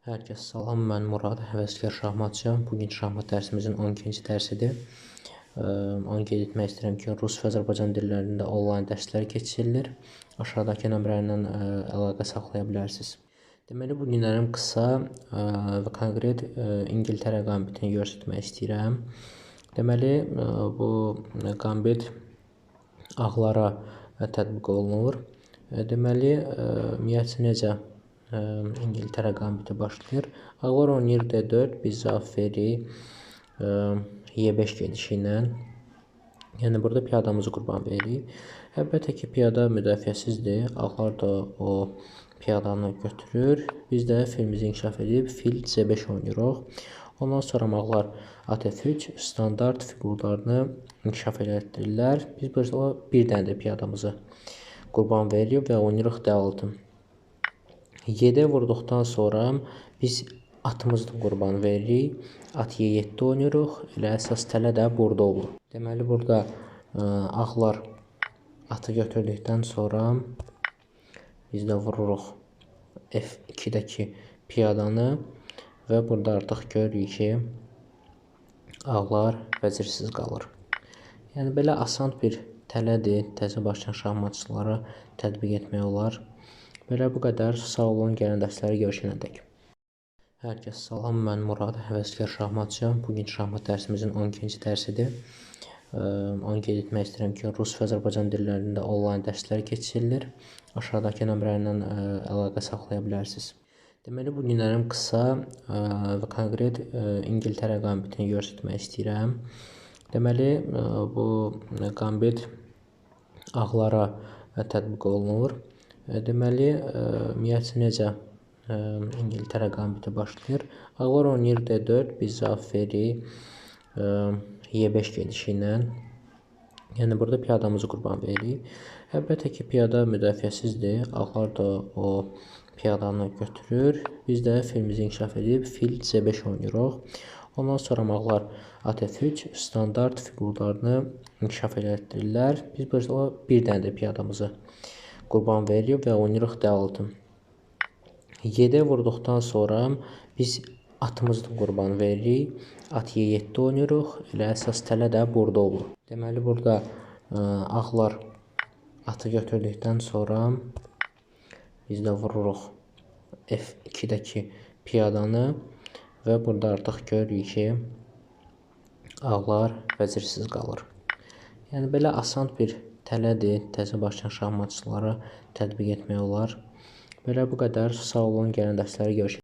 Hər kəs salam, mən Murad, həvəskar şahmatçıyam. Bugün şahmat dərsimizin 12-ci dərsidir. Onu qeyd etmək istəyirəm ki, rus və Azərbaycan dillərində onlayn dərslər keçirilir. Aşağıdakı nömrə ilə əlaqə saxlaya bilərsiniz. Deməli, bu günlərim qısa və konkret İngiltərə qambitini göstərmək istəyirəm. Deməli, bu qambit ağlara tətbiq olunur. Deməli, ümumiyyətcə necə İngiltərə qambiti başlayır. Ağlar oynayır D4, biz cavab veririk Y5 gedişi ilə. Yəni burada piyadamızı qurban veririk. Əlbəttə ki, piyada müdafiəsizdir. Ağlar da o piyadanı götürür. Biz də filimizi inkişaf edib fil C5 oynayırıq. Ondan sonra ağlar AT3 standart fiqurlarını inkişaf etdirirlər. Biz burada bir dənə də piyadamızı qurban veririk və oynayırıq D6. Y-də vurduqdan sonra biz atımızı da qurban veririk. At Y7 oynayırıq. Elə əsas tələ də burada olur. Deməli, burada ağlar atı götürdükdən sonra biz də vururuq F2-dəki piyadanı və burada artıq görürük ki, ağlar vəzirsiz qalır. Yəni, belə asan bir tələdir. Təzə başlayan şahmatçılara tətbiq etmək olar. Belə bu qədər. Sağ olun, gələn dərsləri görüşənədək. Hər kəs salam, mən Murad, həvəskar şahmatçıyam. Bugün şahmat dərsimizin 12-ci dərsidir. Onu qeyd etmək istəyirəm ki, rus və Azərbaycan dillərində onlayn dərslər keçirilir. Aşağıdakı nömrə ilə əlaqə saxlaya bilərsiniz. Deməli, bu günlərim qısa və konkret İngiltərə qambitini göstərmək istəyirəm. Deməli, bu qambit ağlara tətbiq olunur. Deməli, ümumiyyətcə necə İngiltərə qambiti başlayır. Ağlar oynayır D4, biz cavab veririk Y5 gedişi ilə. Yəni burada piyadamızı qurban veririk. Əlbəttə ki, piyada müdafiəsizdir. Ağlar da o piyadanı götürür. Biz də filimizi inkişaf edib fil C5 oynayırıq. Ondan sonra ağlar AT3 standart fiqurlarını inkişaf etdirirlər. Biz burada bir dənə də piyadamızı qurban veririk və oynayırıq D6. Y-də vurduqdan sonra biz atımızı da qurban veririk. At Y7 oynayırıq. Elə əsas tələ də burada olur. Deməli, burada ağlar atı götürdükdən sonra biz də vururuq F2-dəki piyadanı və burada artıq görürük ki, ağlar vəzirsiz qalır. Yəni, belə asan bir tələdir. Təzə başlayan şahmatçılara tətbiq etmək olar. Belə bu qədər. Sağ olun, gələn dərsləri görüşək.